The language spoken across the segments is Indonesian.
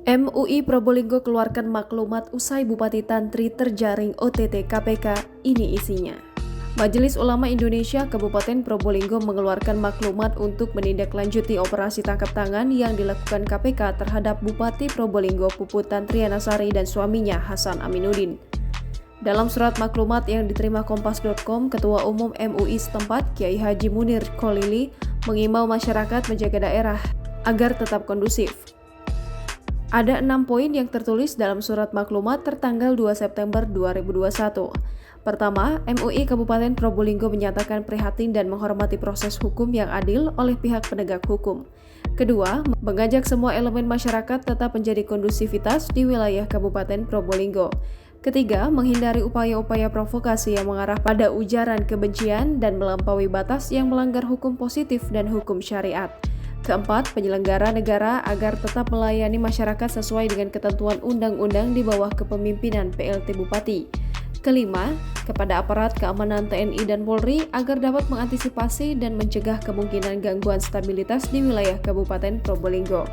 MUI Probolinggo keluarkan maklumat usai Bupati Tantri terjaring OTT KPK, ini isinya. Majelis Ulama Indonesia Kabupaten Probolinggo mengeluarkan maklumat untuk menindaklanjuti operasi tangkap tangan yang dilakukan KPK terhadap Bupati Probolinggo Puput Tantrianasari dan suaminya Hasan Aminuddin. Dalam surat maklumat yang diterima Kompas.com, Ketua Umum MUI setempat Kiai Haji Munir Kholili mengimbau masyarakat menjaga daerah agar tetap kondusif. Ada 6 poin yang tertulis dalam surat maklumat tertanggal 2 September 2021. Pertama, MUI Kabupaten Probolinggo menyatakan prihatin dan menghormati proses hukum yang adil oleh pihak penegak hukum. Kedua, mengajak semua elemen masyarakat tetap menjadi kondusivitas di wilayah Kabupaten Probolinggo. Ketiga, menghindari upaya-upaya provokasi yang mengarah pada ujaran kebencian dan melampaui batas yang melanggar hukum positif dan hukum syariat. Keempat, penyelenggara negara agar tetap melayani masyarakat sesuai dengan ketentuan undang-undang di bawah kepemimpinan PLT Bupati. Kelima, kepada aparat keamanan TNI dan Polri agar dapat mengantisipasi dan mencegah kemungkinan gangguan stabilitas di wilayah Kabupaten Probolinggo.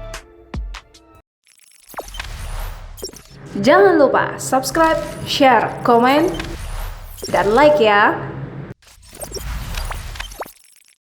Jangan lupa subscribe, share, komen, dan like ya!